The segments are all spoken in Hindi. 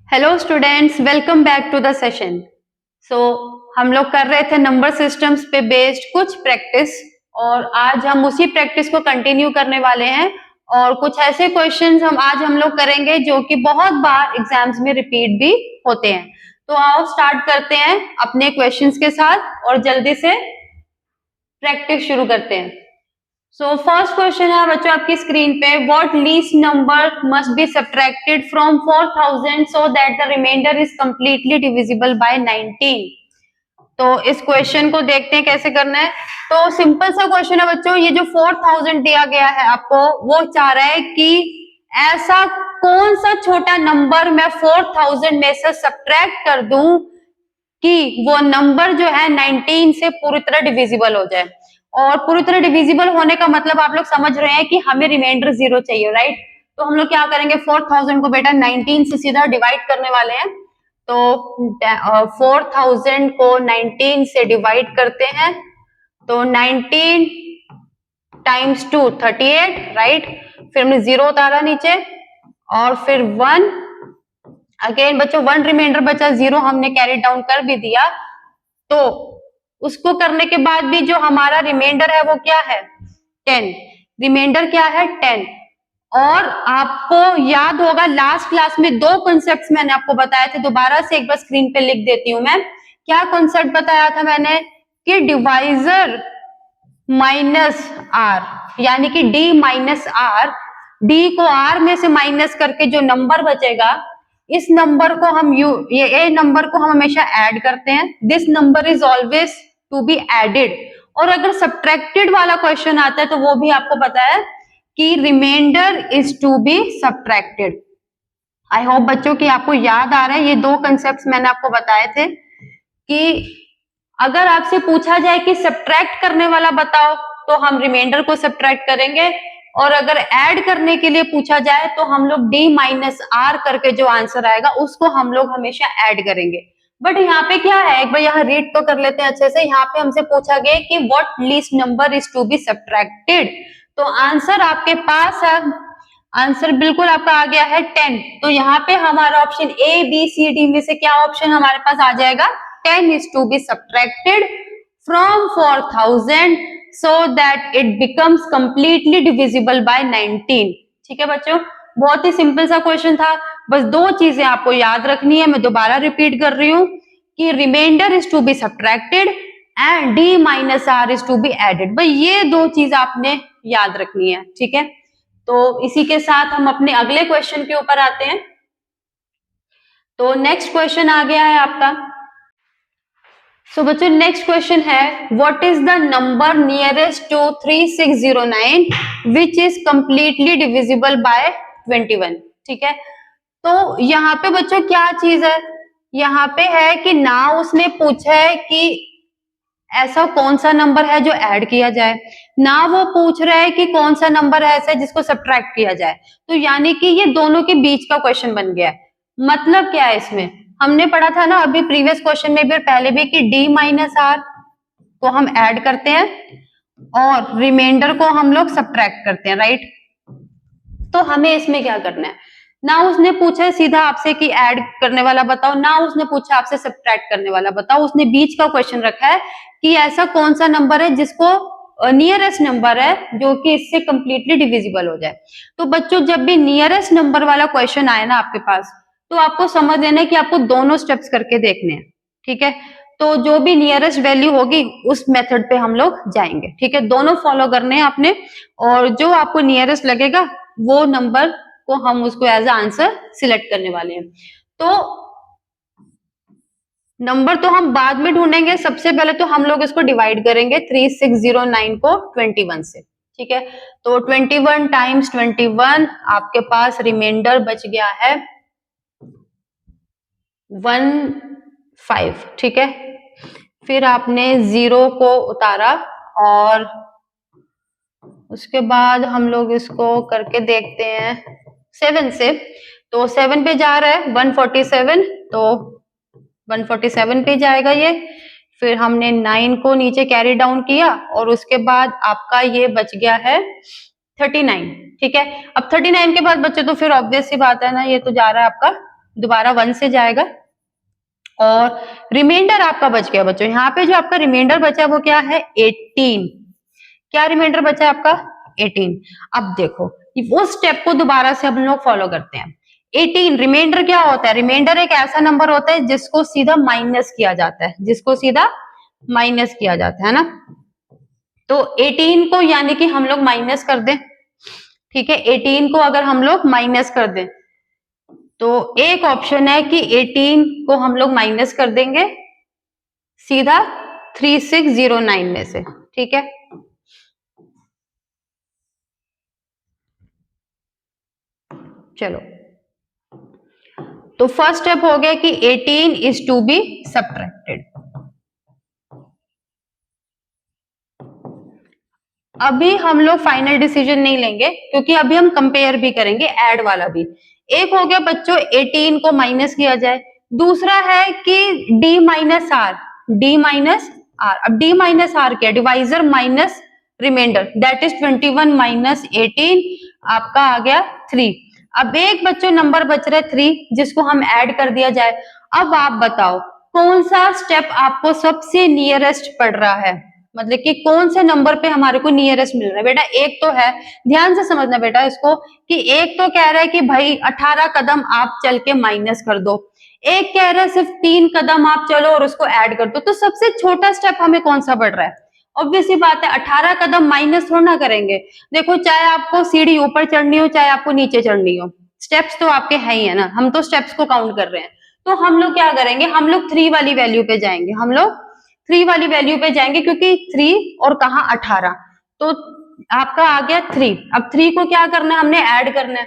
Hello students, welcome back to the session. So हम लोग कर रहे थे नंबर सिस्टम्स पे बेस्ड कुछ प्रैक्टिस और आज हम उसी प्रैक्टिस को कंटिन्यू करने वाले हैं और कुछ ऐसे क्वेश्चंस हम लोग करेंगे जो कि बहुत बार एग्जाम्स में रिपीट भी होते हैं। तो आओ स्टार्ट करते हैं अपने क्वेश्चंस के साथ और जल्दी से प्रैक्टिस शुरू करते हैं। सो फर्स्ट क्वेश्चन है बच्चों आपकी स्क्रीन पे, what least number must be subtracted from 4000 so that the remainder is completely divisible by 19। तो इस क्वेश्चन को देखते हैं कैसे करना है। तो सिंपल सा क्वेश्चन है बच्चों, ये जो 4000 दिया गया है आपको, वो चाह रहा है कि ऐसा कौन सा छोटा नंबर मैं 4000 में से सब्ट्रैक्ट कर दूं कि वो नंबर जो है 19 से पूरी तरह डिविजिबल हो जाए। और पूरी तरह डिविजिबल होने का मतलब आप लोग समझ रहे हैं कि हमें रिमाइंडर 0 चाहिए, राइट। तो हम लोग क्या करेंगे, 4000 को बेटा 19 से सीधा डिवाइड करने वाले हैं। तो 4000 को 19 से डिवाइड करते हैं, तो 19 टाइम्स 2 38, राइट। फिर हमने 0 उतारा नीचे और फिर 1 अगेन बच्चों, 1 रिमाइंडर बचा, 0 हमने कैरी डाउन कर भी दिया। तो उसको करने के बाद भी जो हमारा रिमाइंडर है वो क्या है, 10। रिमाइंडर क्या है, 10। और आपको याद होगा लास्ट क्लास में दो कॉन्सेप्ट्स मैंने आपको बताए थे, दोबारा से एक बार स्क्रीन पे लिख देती हूं मैं। क्या कॉन्सेप्ट बताया था मैंने कि डिवाइजर माइनस आर, यानी कि डी माइनस आर, डी को आर में से माइनस करके जो नंबर बचेगा, इस नंबर को हम ये ए नंबर को हम हमेशा ऐड करते हैं। This number is always to be added. और अगर सब्ट्रैक्टेड वाला क्वेश्चन आता है तो वो भी आपको पता है कि remainder is to be subtracted. I hope बच्चों की आपको याद आ रहा है, ये दो कंसेप्ट मैंने आपको बताए थे कि अगर आपसे पूछा जाए कि सब्ट्रैक्ट करने वाला बताओ तो हम रिमाइंडर को सब्ट्रैक्ट करेंगे, और अगर ऐड करने के लिए पूछा जाए तो हम लोग डी माइनस आर करके जो आंसर आएगा उसको हम लोग हमेशा ऐड करेंगे। बट यहाँ पे क्या है, एक बार यहाँ रीड तो कर लेते हैं अच्छे से। यहाँ पे हमसे पूछा गया कि what least number is to be subtracted, तो आंसर आपके पास है, आंसर बिल्कुल आपका आ गया है 10। तो यहाँ पे हमारा option A B C D में से क्या ऑप्शन हमारे पास आ जाएगा, 10 is to be subtracted from 4000 so that it becomes completely divisible by 19। ठीक है बच्चों, बहुत ही सिंपल सा क्वेश्चन था। बस दो चीजें आपको याद रखनी है, मैं दोबारा रिपीट कर रही हूँ कि remainder is to be subtracted and D minus R is to be added. भाई ये दो चीज आपने याद रखनी है, ठीक है। तो इसी के साथ हम अपने अगले क्वेश्चन के ऊपर आते हैं। तो नेक्स्ट क्वेश्चन आ गया है आपका। सो बच्चों नेक्स्ट क्वेश्चन है, what is the number nearest to 3609 which is completely divisible by 21। ठीक है, तो यहाँ पे बच्चों क्या चीज है, यहाँ पे है कि ना उसने पूछा है कि ऐसा कौन सा नंबर है जो ऐड किया जाए, ना वो पूछ रहा है कि कौन सा नंबर है ऐसा जिसको सब्ट्रैक्ट किया जाए। तो यानी कि ये दोनों के बीच का क्वेश्चन बन गया है। मतलब क्या है इसमें, हमने पढ़ा था ना अभी प्रीवियस क्वेश्चन में भी पहले भी कि डी माइनस आर को हम ऐड करते हैं और रिमाइंडर को हम लोग सब्ट्रैक्ट करते हैं, राइट। तो हमें इसमें क्या करना है, ना उसने पूछा सीधा आपसे कि ऐड करने वाला बताओ, ना उसने पूछा आपसे सब्ट्रैक्ट करने वाला बताओ, उसने बीच का क्वेश्चन रखा है कि ऐसा कौन सा नंबर है जिसको नियरेस्ट नंबर है जो कि इससे कंप्लीटली डिविजिबल हो जाए। तो बच्चों जब भी नियरेस्ट नंबर वाला क्वेश्चन आए ना आपके पास, तो आपको समझ लेना है कि आपको दोनों स्टेप्स करके देखने हैं, ठीक है। तो जो भी नियरेस्ट वैल्यू होगी उस मेथड पे हम लोग जाएंगे, ठीक है। दोनों फॉलो करने हैं आपने, और जो आपको नियरेस्ट लगेगा वो नंबर को हम उसको एज आंसर सिलेक्ट करने वाले हैं। तो नंबर तो हम बाद में ढूंढेंगे, सबसे पहले तो हम लोग इसको डिवाइड करेंगे 3609 को 21 से, ठीक है। तो 21 टाइम्स 21 आपके पास रिमाइंडर बच गया है 15, ठीक है। फिर आपने 0 को उतारा और उसके बाद हम लोग इसको करके देखते हैं 7 से, तो 7 पे जा रहा है 147, तो 147 पे जाएगा ये। फिर हमने 9 को नीचे कैरी डाउन किया और उसके बाद आपका ये बच गया है 39, ठीक है। अब 39 के बाद बच्चे तो फिर ऑब्वियस सी बात है ना, ये तो जा रहा है आपका दोबारा 1 से जाएगा और रिमाइंडर आपका बच गया बच्चों। यहाँ पे जो आपका रिमाइंडर बचा वो क्या है 18। क्या रिमाइंडर बचा है आपका 18। अब देखो वो स्टेप को दोबारा से हम लोग फॉलो करते हैं। 18 रिमाइंडर क्या होता है, रिमाइंडर एक ऐसा नंबर होता है जिसको सीधा माइनस किया जाता है, जिसको सीधा माइनस किया जाता है ना। तो 18 को यानी कि हम लोग माइनस कर दें, ठीक है, 18 को अगर हम लोग माइनस कर दें तो एक ऑप्शन है कि 18 को हम लोग माइनस कर देंगे सीधा 3609 में से, ठीक है। चलो तो फर्स्ट स्टेप हो गया कि 18 इज टू बी सबट्रैक्टेड। अभी हम लोग फाइनल डिसीजन नहीं लेंगे क्योंकि अभी हम कंपेयर भी करेंगे, ऐड वाला भी। एक हो गया बच्चों 18 को माइनस किया जाए, दूसरा है कि d minus R, d minus R. अब d माइनस आर क्या, divisor minus remainder, that is 21 minus 18, आपका आ गया 3। अब एक बच्चों नंबर बच रहा है 3 जिसको हम ऐड कर दिया जाए। अब आप बताओ कौन सा स्टेप आपको सबसे नियरेस्ट पड़ रहा है, मतलब कि कौन से नंबर पे हमारे को नियरेस्ट मिल रहा है। बेटा एक तो है, ध्यान से समझना बेटा इसको, कि एक तो कह रहा है कि भाई 18 कदम आप चल के माइनस कर दो, एक कह रहा है सिर्फ 3 कदम आप चलो और उसको ऐड कर दो। तो सबसे छोटा स्टेप हमें कौन सा पड़ रहा है, ऑब्वियस सी बात है 18 कदम माइनस थोड़ा ना करेंगे। देखो चाहे आपको सीढ़ी ऊपर चढ़नी हो चाहे आपको नीचे चढ़नी हो, स्टेप्स तो आपके है ही है ना, हम तो स्टेप्स को काउंट कर रहे हैं। तो हम लोग क्या करेंगे, हम लोग 3 वाली वैल्यू पे जाएंगे, हम लोग 3 वाली वैल्यू पे जाएंगे क्योंकि 3 और कहा 18, तो आपका आ गया 3। अब 3 को क्या करना है, हमने ऐड करना है।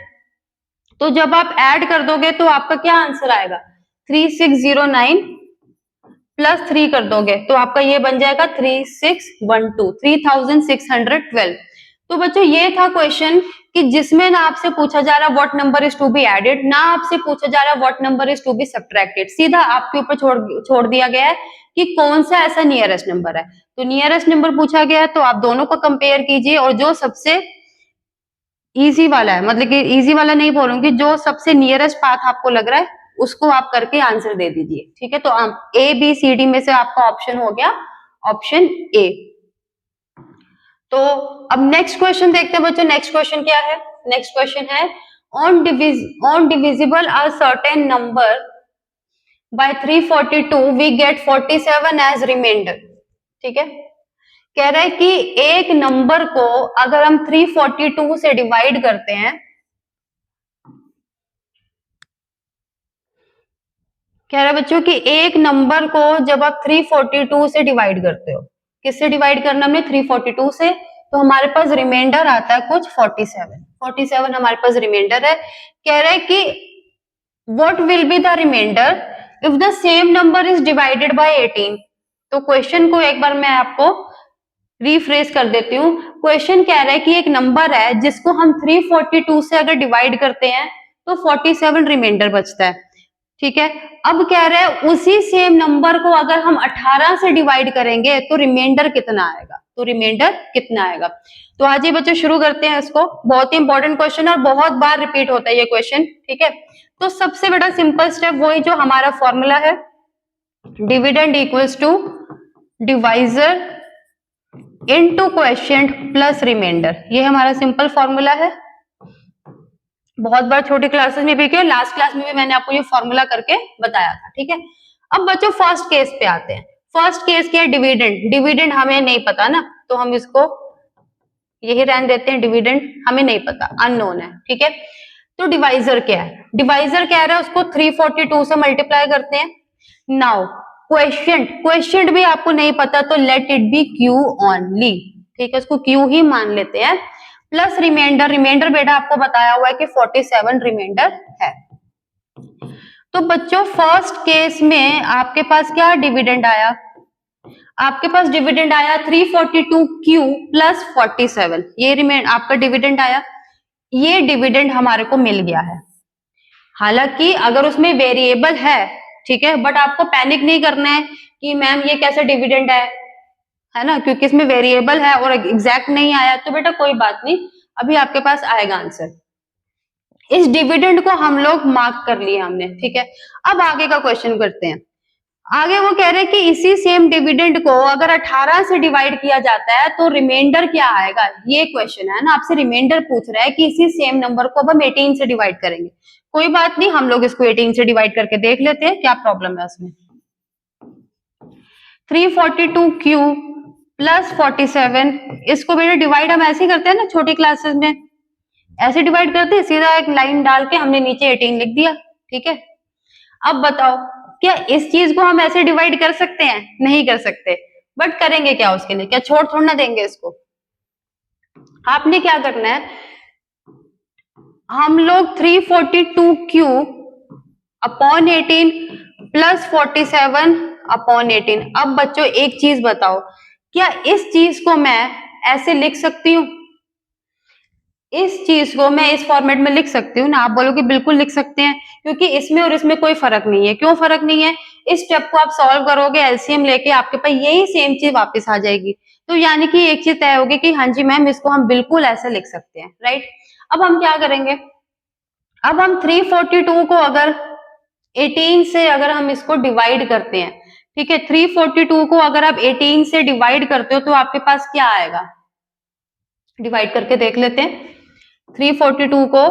तो जब आप ऐड कर दोगे तो आपका क्या आंसर आएगा 3609 प्लस 3 कर दोगे तो आपका ये बन जाएगा 3612, 3612। तो बच्चों ये था क्वेश्चन कि जिसमें ना आपसे पूछा जा रहा what number is to be added, ना आपसे पूछा जा रहा what number is to be subtracted, सीधा आपके ऊपर छोड़ दिया गया है कि कौन सा ऐसा नियरेस्ट नंबर है। तो नियरेस्ट नंबर पूछा गया है तो आप दोनों को कंपेयर कीजिए और जो सबसे इजी वाला है, मतलब कि इजी वाला नहीं बोलूंगी, जो सबसे नियरेस्ट पाथ आपको लग रहा है उसको आप करके आंसर दे दीजिए, ठीक है। तो ए बी सी डी में से आपका ऑप्शन हो गया ऑप्शन ए। तो अब नेक्स्ट क्वेश्चन देखते हैं बच्चों, नेक्स्ट क्वेश्चन क्या है, नेक्स्ट क्वेश्चन है on divisible a certain number by 342 we get 47 as remainder, ठीक है। कह रहा है कि एक नंबर को अगर हम 342 से डिवाइड करते हैं, कह रहा है बच्चों कि एक नंबर को जब आप 342 से डिवाइड करते हो, किससे डिवाइड करना हमने 342 से, तो हमारे पास रिमाइंडर आता है कुछ 47 हमारे पास रिमाइंडर है। कह रहा है कि what will be the remainder if the same number is divided by 18। तो क्वेश्चन को एक बार मैं आपको रिफ्रेश कर देती हूँ। क्वेश्चन कह रहा है कि एक नंबर है जिसको हम 342 से अगर डिवाइड करते हैं तो 47 रिमाइंडर बचता है, ठीक है। अब कह रहे हैं उसी सेम नंबर को अगर हम 18 से डिवाइड करेंगे तो रिमाइंडर कितना आएगा, तो रिमाइंडर कितना आएगा। तो आज ये बच्चों शुरू करते हैं इसको, बहुत ही इंपॉर्टेंट क्वेश्चन और बहुत बार रिपीट होता है ये क्वेश्चन, ठीक है। तो सबसे बड़ा सिंपल स्टेप वही जो हमारा फॉर्मूला है, dividend equals to divisor into quotient plus remainder, ये हमारा सिंपल फॉर्मूला है। बहुत बार छोटी क्लासेस में भी किया, लास्ट क्लास में भी मैंने आपको ये फॉर्मूला करके बताया था, ठीक है। अब बच्चों फर्स्ट केस पे आते हैं। फर्स्ट केस क्या है, डिविडेंड। डिविडेंड हमें नहीं पता ना, तो हम इसको यही रहने देते हैं, डिविडेंड हमें नहीं पता, अननोन है, ठीक है। तो डिवाइजर क्या है, डिवाइजर कह रहा है उसको 342 से मल्टीप्लाई करते हैं। नाउ क्वेश्चन भी आपको नहीं पता तो let it be Q only, ठीक है, उसको क्यू ही मान लेते हैं। प्लस रिमाइंडर, रिमाइंडर बेटा आपको बताया हुआ है कि 47 रिमाइंडर है। तो बच्चों फर्स्ट केस में आपके पास क्या डिविडेंड आया, आपके पास डिविडेंड आया 342Q प्लस 47, ये रिमेंड आपका डिविडेंड आया। ये डिविडेंड हमारे को मिल गया है, हालांकि अगर उसमें वेरिएबल है, ठीक है, बट आपको पैनिक नहीं करना है कि मैम ये कैसे डिविडेंड है ना, क्योंकि इसमें वेरिएबल है और एग्जैक्ट नहीं आया तो बेटा कोई बात नहीं, अभी आपके पास आएगा आंसर। इस डिविडेंड को हम लोग मार्क कर लिए हमने, ठीक है। अब आगे का क्वेश्चन करते हैं। आगे वो कह रहे हैं कि इसी सेम डिविडेंड को अगर 18 से डिवाइड किया जाता है तो रिमाइंडर क्या आएगा, ये क्वेश्चन है ना, आपसे रिमाइंडर पूछ रहा है कि इसी सेम नंबर को अब हम 18 से डिवाइड करेंगे। कोई बात नहीं, हम लोग इसको 18 से डिवाइड करके देख लेते हैं क्या प्रॉब्लम है उसमें। 342 क्यू प्लस 47, इसको बेटा डिवाइड हम ऐसे ही करते हैं ना छोटी क्लासेस में, ऐसे डिवाइड करते हैं, सीधा एक लाइन डाल के हमने नीचे 18 लिख दिया, ठीक है। अब बताओ क्या इस चीज को हम ऐसे डिवाइड कर सकते हैं? नहीं कर सकते, बट करेंगे क्या उसके लिए, क्या छोड़ थोड़ा ना देंगे इसको। आपने क्या करना है, हम लोग 342 क्यू अपॉन 18 प्लस 47 अपॉन 18। अब बच्चों एक चीज बताओ, क्या इस चीज को मैं ऐसे लिख सकती हूँ? इस चीज को मैं इस फॉर्मेट में लिख सकती हूँ ना? आप बोलोगे बिल्कुल लिख सकते हैं, क्योंकि इसमें और इसमें कोई फर्क नहीं है। क्यों फर्क नहीं है? इस स्टेप को आप सॉल्व करोगे एलसीएम लेके, आपके पास यही सेम चीज वापस आ जाएगी। तो यानी कि एक चीज तय होगी कि हाँ जी मैम, इसको हम बिल्कुल ऐसे लिख सकते हैं, राइट। अब हम क्या करेंगे, अब हम 342 को अगर 18 से अगर हम इसको डिवाइड करते हैं, ठीक है, 342 को अगर आप 18 से डिवाइड करते हो तो आपके पास क्या आएगा, डिवाइड करके देख लेते हैं। 342 को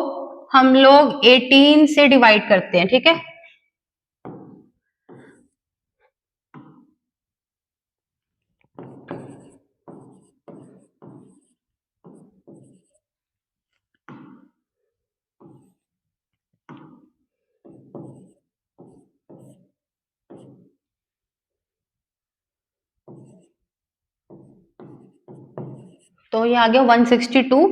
हम लोग 18 से डिवाइड करते हैं, ठीक है। तो ये आ गया 162,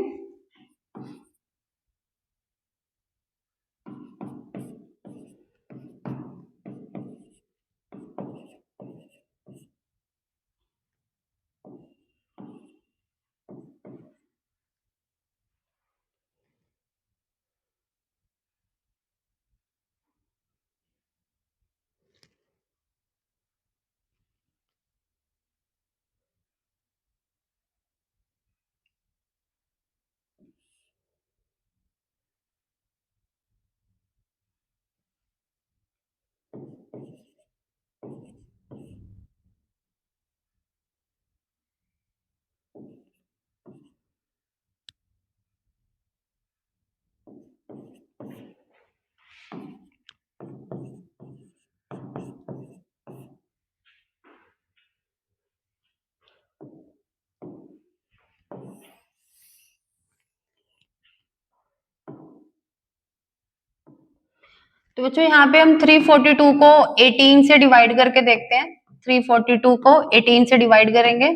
तो बच्चों यहाँ पे हम 342 को 18 से डिवाइड करके देखते हैं। 342 को 18 से डिवाइड करेंगे,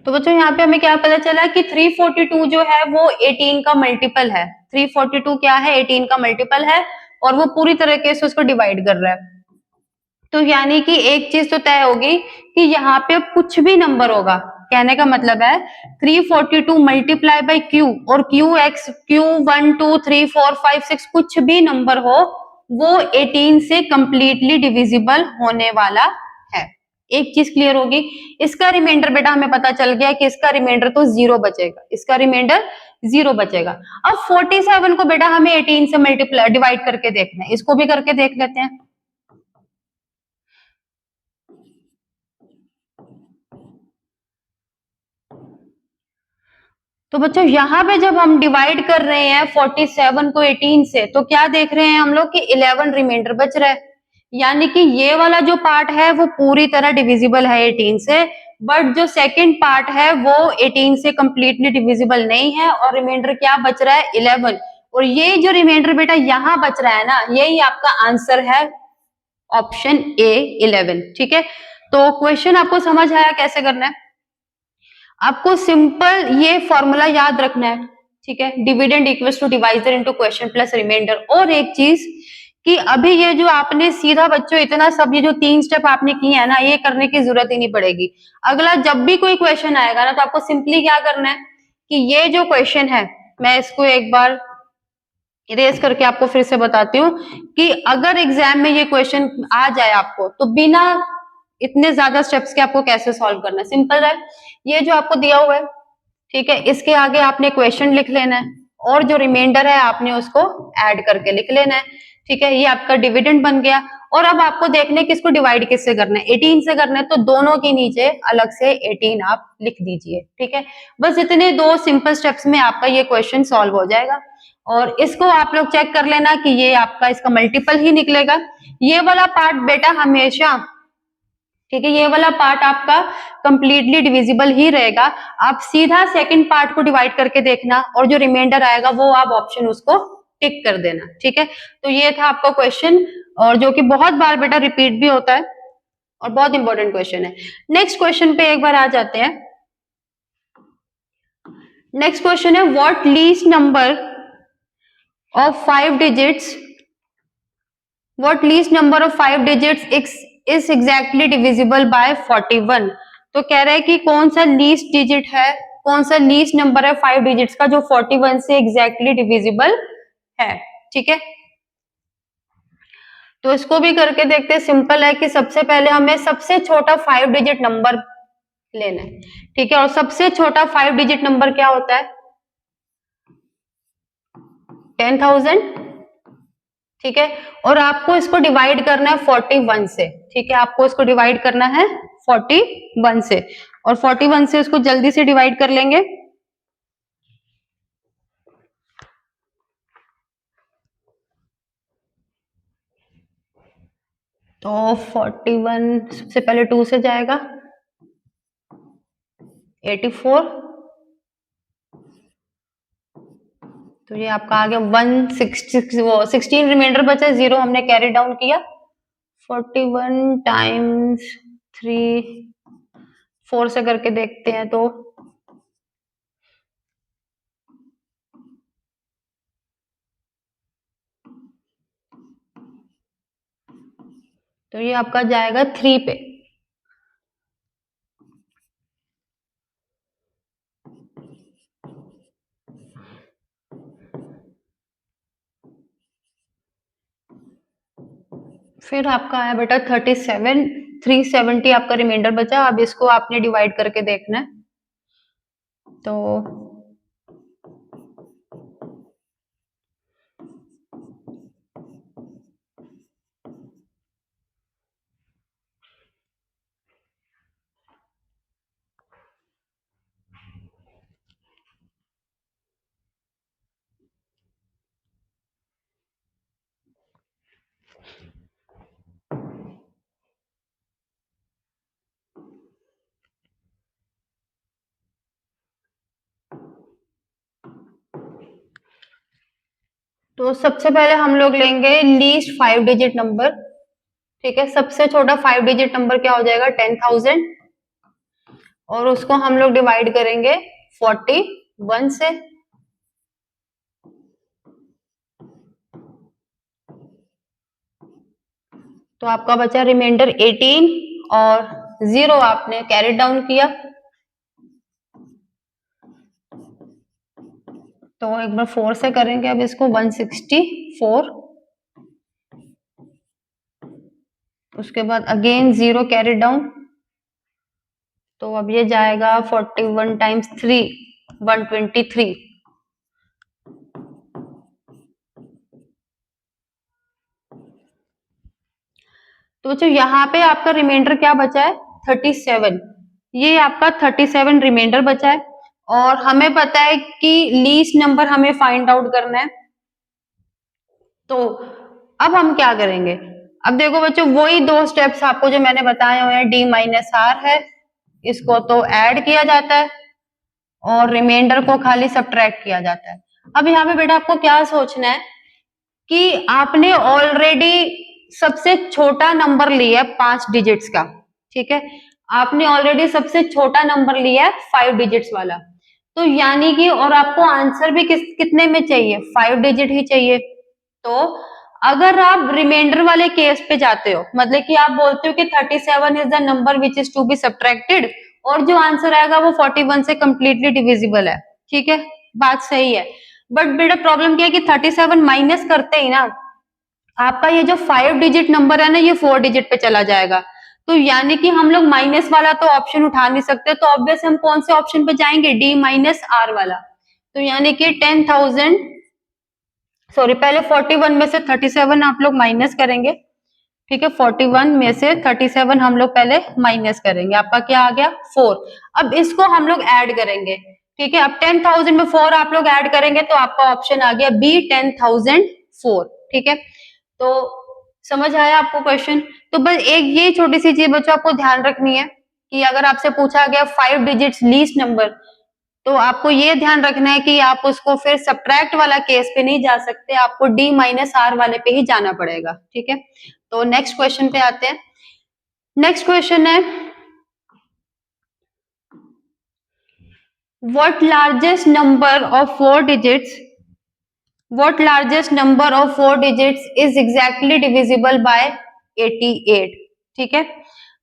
तो बच्चों यहाँ पे हमें क्या पता चला कि 342 जो है वो 18 का मल्टीपल है। 342 क्या है, 18 का मल्टीपल है, और वो पूरी तरीके से उसको डिवाइड कर रहा है। तो यानी कि एक चीज तो तय होगी कि यहाँ पे कुछ भी नंबर होगा, कहने का मतलब है 342 मल्टीप्लाई बाई क्यू, और क्यू एक्स क्यू 1 2 3 4 5 6 कुछ भी नंबर हो, वो 18 से कंप्लीटली डिविजिबल होने वाला है। एक चीज क्लियर होगी। इसका रिमाइंडर बेटा हमें पता चल गया कि इसका रिमाइंडर तो 0 बचेगा, इसका रिमाइंडर 0 बचेगा। अब 47 को बेटा हमें 18 से मल्टीप्लाई डिवाइड करके देखना है, इसको भी करके देख लेते हैं। तो बच्चों यहाँ पे जब हम डिवाइड कर रहे हैं 47 को 18 से, तो क्या देख रहे हैं हम लोग कि 11 रिमाइंडर बच रहा है, यानी कि ये वाला जो पार्ट है वो पूरी तरह डिविजिबल है 18 से, बट जो सेकंड पार्ट है वो 18 से कंप्लीटली डिविजिबल नहीं है, और रिमाइंडर क्या बच रहा है, 11। और ये जो रिमाइंडर बेटा यहाँ बच रहा है ना, यही आपका आंसर है, ऑप्शन ए 11, ठीक है। तो क्वेश्चन आपको समझ आया कैसे करना है? आपको सिंपल ये फॉर्मूला याद रखना है, ठीक है, dividend equals to divisor into question plus remainder. और एक चीज कि अभी ये जो आपने सीधा बच्चों इतना सब ये जो 3 स्टेप आपने किए हैं ना, ये करने की जरूरत ही नहीं पड़ेगी। अगला जब भी कोई क्वेश्चन आएगा ना, तो आपको सिंपली क्या करना है कि ये जो क्वेश्चन है, मैं इसको एक बार इरेज करके आपको फिर से बताती हूँ कि अगर एग्जाम में ये क्वेश्चन आ जाए आपको तो बिना इतने ज्यादा स्टेप्स के आपको कैसे सॉल्व करना है। सिंपल है, ये जो आपको दिया हुआ है, ठीक है, इसके आगे आपने क्वेश्चन लिख लेना है और जो रिमाइंडर है आपने उसको ऐड करके लिख लेना है। ठीक है, ये आपका डिविडेंड बन गया। और अब आपको देखना है कि इसको डिवाइड किससे करना है, 18 से करना है, तो दोनों के नीचे अलग से 18 आप लिख दीजिए। ठीक है, बस इतने दो सिंपल स्टेप्स में आपका ये क्वेश्चन सॉल्व हो जाएगा। और इसको आप लोग चेक कर लेना कि ये आपका इसका मल्टीपल ही निकलेगा। ये वाला पार्ट बेटा हमेशा, ठीक है, ये वाला पार्ट आपका कंप्लीटली डिविजिबल ही रहेगा। आप सीधा सेकंड पार्ट को डिवाइड करके देखना और जो रिमाइंडर आएगा वो आप ऑप्शन उसको टिक कर देना। ठीक है, तो ये था आपका क्वेश्चन, और जो कि बहुत बार बेटा रिपीट भी होता है और बहुत इंपॉर्टेंट क्वेश्चन है। नेक्स्ट क्वेश्चन पे एक बार आ जाते हैं। नेक्स्ट क्वेश्चन है, what least number of 5 digits, what least number of 5 digits is exactly divisible by 41। तो कह रहा है कि कौन सा लीस्ट डिजिट है, कौन सा लीस्ट नंबर है 5 डिजिट्स का जो 41 से एग्जैक्टली डिविजिबल है। ठीक है, तो इसको भी करके देखते हैं। सिंपल है कि सबसे पहले हमें सबसे छोटा 5 डिजिट नंबर लेना है। ठीक है, और सबसे छोटा 5 डिजिट नंबर क्या होता है, 10,000। ठीक है, और आपको इसको डिवाइड करना है 41 से। ठीक है, आपको इसको डिवाइड करना है 41 से, और 41 से उसको जल्दी से डिवाइड कर लेंगे। तो 41 सबसे पहले 2 से जाएगा, 84, तो ये आपका आ गया 16 रिमाइंडर बचा, 0 हमने कैरी डाउन किया। 41 टाइम्स 3, 4 से करके देखते हैं तो ये आपका जाएगा 3 पे। फिर आपका आया बेटा 37, 370 आपका रिमाइंडर बचा। अब इसको आपने डिवाइड करके देखना है। तो सबसे पहले हम लोग लेंगे लीस्ट 5 डिजिट नंबर। ठीक है, सबसे छोटा 5 डिजिट नंबर क्या हो जाएगा, 10,000, और उसको हम लोग डिवाइड करेंगे 41 से। तो आपका बचा रिमाइंडर 18, और 0 आपने कैरी डाउन किया। तो एक बार 4 से करेंगे अब इसको, 164, उसके बाद अगेन 0 कैरी डाउन। तो अब ये जाएगा 41 टाइम्स 3, 123। तो बच्चों यहाँ पे आपका रिमाइंडर क्या बचा है, 37। ये आपका 37 रिमाइंडर बचा है, और हमें पता है कि लीस्ट नंबर हमें फाइंड आउट करना है। तो अब हम क्या करेंगे, अब देखो बच्चों वही 2 स्टेप्स आपको जो मैंने बताए हुए हैं, D-R है, इसको तो ऐड किया जाता है और रिमाइंडर को खाली सब्ट्रैक्ट किया जाता है। अब यहाँ पे बेटा आपको क्या सोचना है कि आपने ऑलरेडी सबसे छोटा नंबर लिया है 5 डिजिट्स का। ठीक है, आपने ऑलरेडी सबसे छोटा नंबर लिया है 5 डिजिट्स वाला, तो यानी कि और आपको आंसर भी कितने में चाहिए, 5 डिजिट ही चाहिए। तो अगर आप रिमाइंडर वाले केस पे जाते हो, मतलब कि आप बोलते हो कि 37 is the number which is to be subtracted, और जो आंसर आएगा वो 41 से कंप्लीटली डिविजिबल है। ठीक है, बात सही है। बट बेटा प्रॉब्लम क्या है कि 37 माइनस करते ही ना आपका ये जो 5 डिजिट नंबर है ना ये 4 डिजिट पे चला जाएगा। तो यानी कि हम लोग माइनस वाला तो ऑप्शन उठा नहीं सकते, तो ऑब्वियस हम कौन से ऑप्शन पे जाएंगे, डी माइनस आर वाला। तो यानी कि 10,000 सॉरी पहले 41 में से 37 आप लोग माइनस करेंगे। ठीक है, 41 में से 37 हम लोग पहले माइनस करेंगे, आपका क्या आ गया 4। अब इसको हम लोग ऐड करेंगे। ठीक है, अब 10,000 में 4 आप लोग ऐड करेंगे तो आपका ऑप्शन आ गया बी 10,004। ठीक है, तो समझ आया आपको क्वेश्चन। तो बस एक ये छोटी सी चीज बच्चों आपको ध्यान रखनी है कि अगर आपसे पूछा गया 5 डिजिट्स लीस्ट नंबर, तो आपको ये ध्यान रखना है कि आप उसको फिर सब्ट्रैक्ट वाला केस पे नहीं जा सकते, आपको डी माइनस आर वाले पे ही जाना पड़ेगा। ठीक है, तो नेक्स्ट क्वेश्चन पे आते हैं। नेक्स्ट क्वेश्चन है what largest number of 4 digits what largest number of 4 digits is exactly divisible by 88। ठीक है,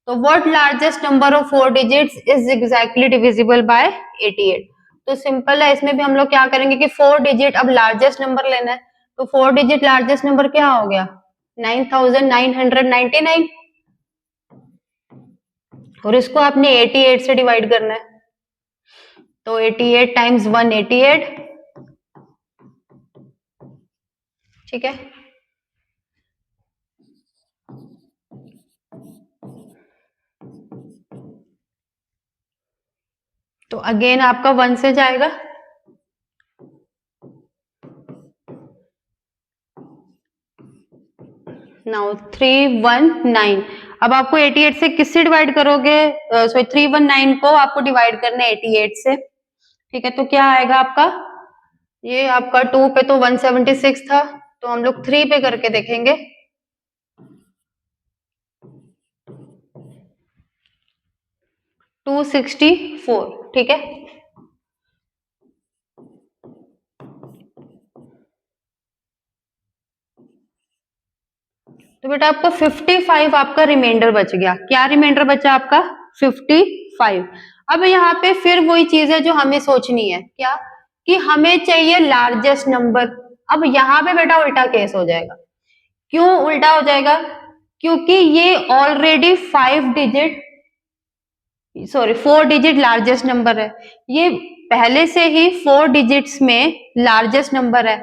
तो what largest number of 4 digits is exactly divisible by 88। तो सिंपल है, इसमें भी हम लोग क्या करेंगे कि 4 डिजिट अब लार्जेस्ट नंबर लेना है, तो 4 डिजिट लार्जेस्ट नंबर क्या हो गया 9,999, और इसको आपने 88 से डिवाइड करना है, तो 88 टाइम्स 188। ठीक है, तो अगेन आपका 1 से जाएगा, नाउ 319। अब आपको 88 से किससे डिवाइड करोगे, सॉरी 319 को आपको डिवाइड करना है 88 से। ठीक है, तो क्या आएगा आपका, ये आपका 2 पे तो 176 था, तो हम लोग 3 पे करके देखेंगे, 264। ठीक है, तो बेटा आपको 55 आपका रिमाइंडर बच गया। क्या रिमाइंडर बचा आपका 55। अब यहाँ पे फिर वही चीज है जो हमें सोचनी है, क्या कि हमें चाहिए लार्जेस्ट नंबर। अब यहाँ पे बेटा उल्टा केस हो जाएगा। क्यों उल्टा हो जाएगा, क्योंकि ये already 5 digit sorry 4 digit largest number है, ये पहले से ही 4 डिजिट्स में लार्जेस्ट नंबर है।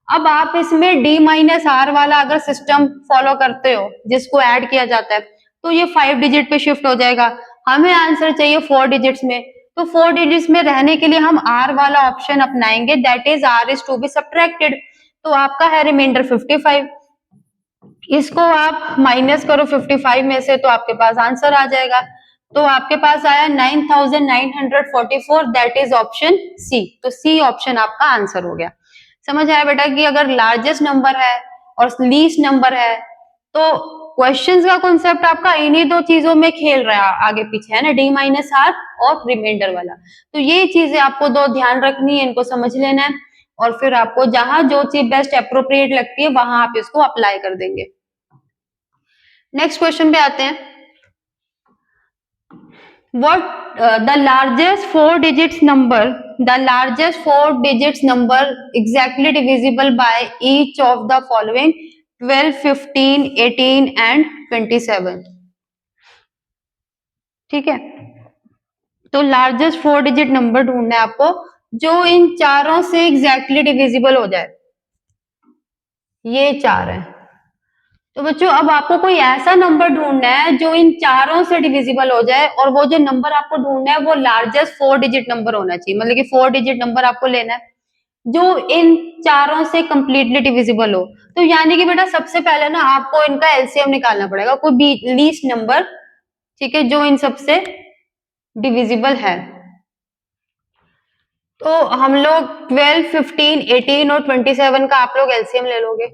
अब आप इसमें डी माइनस आर वाला अगर सिस्टम फॉलो करते हो जिसको ऐड किया जाता है, तो ये 5 डिजिट पे शिफ्ट हो जाएगा। हमें आंसर चाहिए 4 डिजिट्स में, तो 4 डिजिट्स में रहने के लिए हम आर वाला ऑप्शन अपनाएंगे, that is R is to be subtracted. तो आपका है रिमाइंडर 55, इसको आप माइनस करो 55 में से तो आपके पास आंसर आ जाएगा। तो आपके पास आया 9,944, दैट इज ऑप्शन सी। तो सी ऑप्शन आपका आंसर हो गया। समझ आया बेटा कि अगर लार्जेस्ट नंबर है और लीस्ट नंबर है, तो क्वेश्चंस का कॉन्सेप्ट आपका इन्हीं दो चीजों में खेल रहा है, आगे पीछे है ना, डी माइनस आर और रिमाइंडर वाला। तो ये चीजें आपको दो ध्यान रखनी है, इनको समझ लेना है, और फिर आपको जहां जो चीज बेस्ट अप्रोप्रिएट लगती है वहां आप इसको अप्लाई कर देंगे। नेक्स्ट क्वेश्चन पे आते हैं। What the largest 4 digits number, the largest 4 digits number exactly divisible by each of the following 12, 15, 18 and 27। ठीक है, तो लार्जेस्ट 4 डिजिट नंबर ढूंढना है आपको जो इन चारों से एग्जैक्टली डिविजिबल हो जाए। ये चार है, तो बच्चों अब आपको कोई ऐसा नंबर ढूंढना है जो इन चारों से डिविजिबल हो जाए, और वो जो नंबर आपको ढूंढना है वो लार्जेस्ट 4 डिजिट नंबर होना चाहिए, मतलब कि 4 डिजिट नंबर आपको लेना है जो इन चारों से कंप्लीटली डिविजिबल हो। तो यानी कि बेटा सबसे पहले ना आपको इनका एलसीएम निकालना पड़ेगा, कोई भी लीस्ट नंबर, ठीक है, जो इन सबसे डिविजिबल है। तो हम लोग 12, 15, 18 और 27 का आप लोग एलसीएम ले लोगे।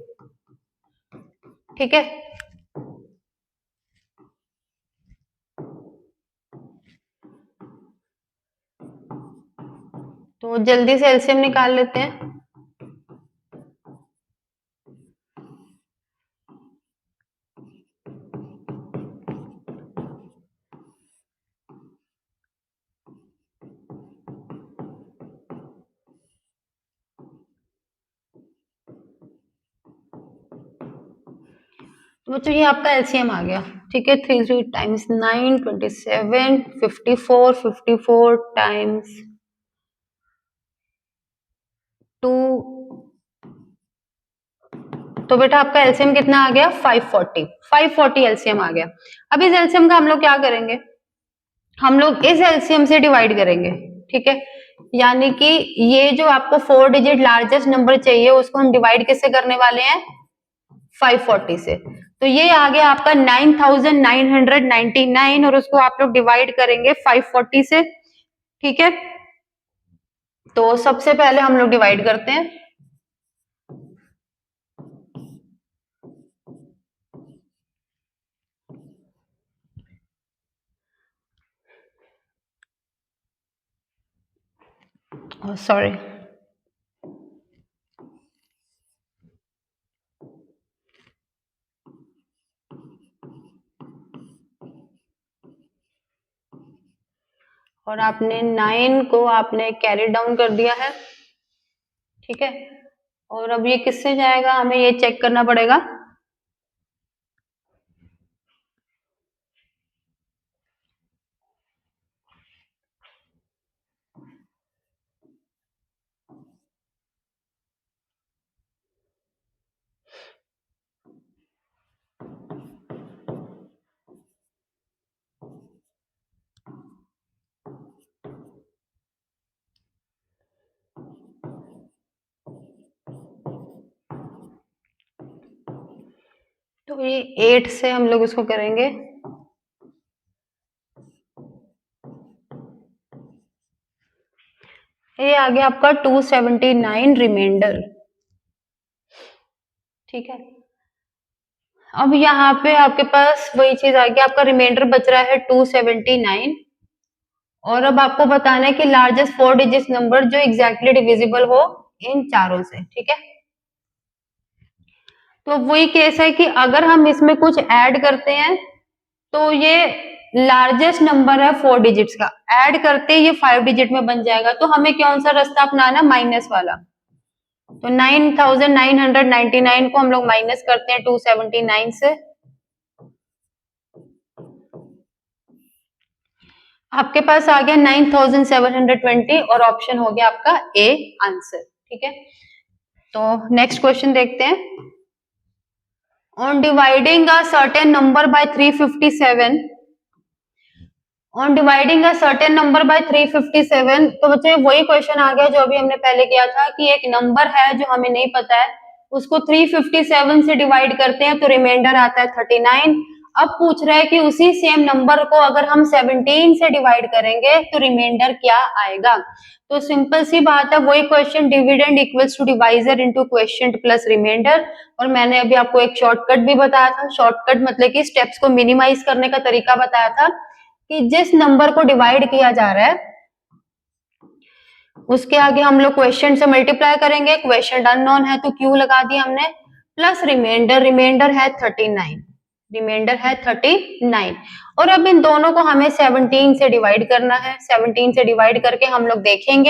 ठीक है, तो जल्दी से एलसीएम निकाल लेते हैं। तो बच्चों ये आपका एलसीएम आ गया, ठीक है। 3 टाइम्स 9 27 54 54 टाइम्स 2, तो बेटा आपका एलसीएम कितना आ गया 540। 540 एलसीएम आ गया। अब इस एलसीएम का हम लोग क्या करेंगे, हम लोग इस एलसीएम से डिवाइड करेंगे, ठीक है। यानी कि ये जो आपको 4 डिजिट लार्जेस्ट नंबर चाहिए उसको हम डिवाइड किससे करने वाले हैं 540 से। तो ये आ गया आपका 9999 और उसको आप लोग डिवाइड करेंगे 540 से, ठीक है। तो सबसे पहले हम लोग डिवाइड करते हैं। सॉरी, और आपने 9 को आपने कैरी डाउन कर दिया है, ठीक है। और अब ये किससे जाएगा हमें ये चेक करना पड़ेगा। तो ये 8 से हम लोग इसको करेंगे, ये आ गया आपका 279 रिमाइंडर, ठीक है। अब यहाँ पे आपके पास वही चीज आ गई, आपका रिमाइंडर बच रहा है 279 और अब आपको बताना है कि लार्जेस्ट 4 डिजिट नंबर जो एग्जैक्टली डिविजिबल हो इन चारों से, ठीक है। तो वही केस है कि अगर हम इसमें कुछ ऐड करते हैं तो ये लार्जेस्ट नंबर है 4 डिजिट्स का, ऐड करते ये 5 डिजिट में बन जाएगा। तो हमें कौन सा रास्ता अपनाना, माइनस वाला। तो 9999 को हम लोग माइनस करते हैं 279 से, आपके पास आ गया 9720 और ऑप्शन हो गया आपका ए आंसर, ठीक है। तो नेक्स्ट क्वेश्चन देखते हैं। On dividing a certain number bye 357, on dividing a certain number bye 357, तो बच्चों वही क्वेश्चन आ गया जो अभी हमने पहले किया था कि एक नंबर है जो हमें नहीं पता है, उसको 357 से डिवाइड करते हैं तो रिमाइंडर आता है 39। अब पूछ रहा है कि उसी सेम नंबर को अगर हम 17 से डिवाइड करेंगे तो रिमाइंडर क्या आएगा। तो सिंपल सी बात है, वही question, dividend equals to divisor into quotient plus remainder. और मैंने अभी आपको एक शॉर्टकट भी बताया था, शॉर्टकट मतलब कि स्टेप्स को मिनिमाइज करने का तरीका बताया था कि जिस नंबर को डिवाइड किया जा रहा है उसके आगे हम लोग क्वेश्चन से मल्टीप्लाई करेंगे, क्वेश्चन अननोन है तो क्यू लगा दिया हमने, प्लस रिमाइंडर, रिमाइंडर है 39, रिमाइंडर है 39। और अब इन दोनों को हमें 17 से डिवाइड करना है, 17 से डिवाइड करके हम लोग देखेंगे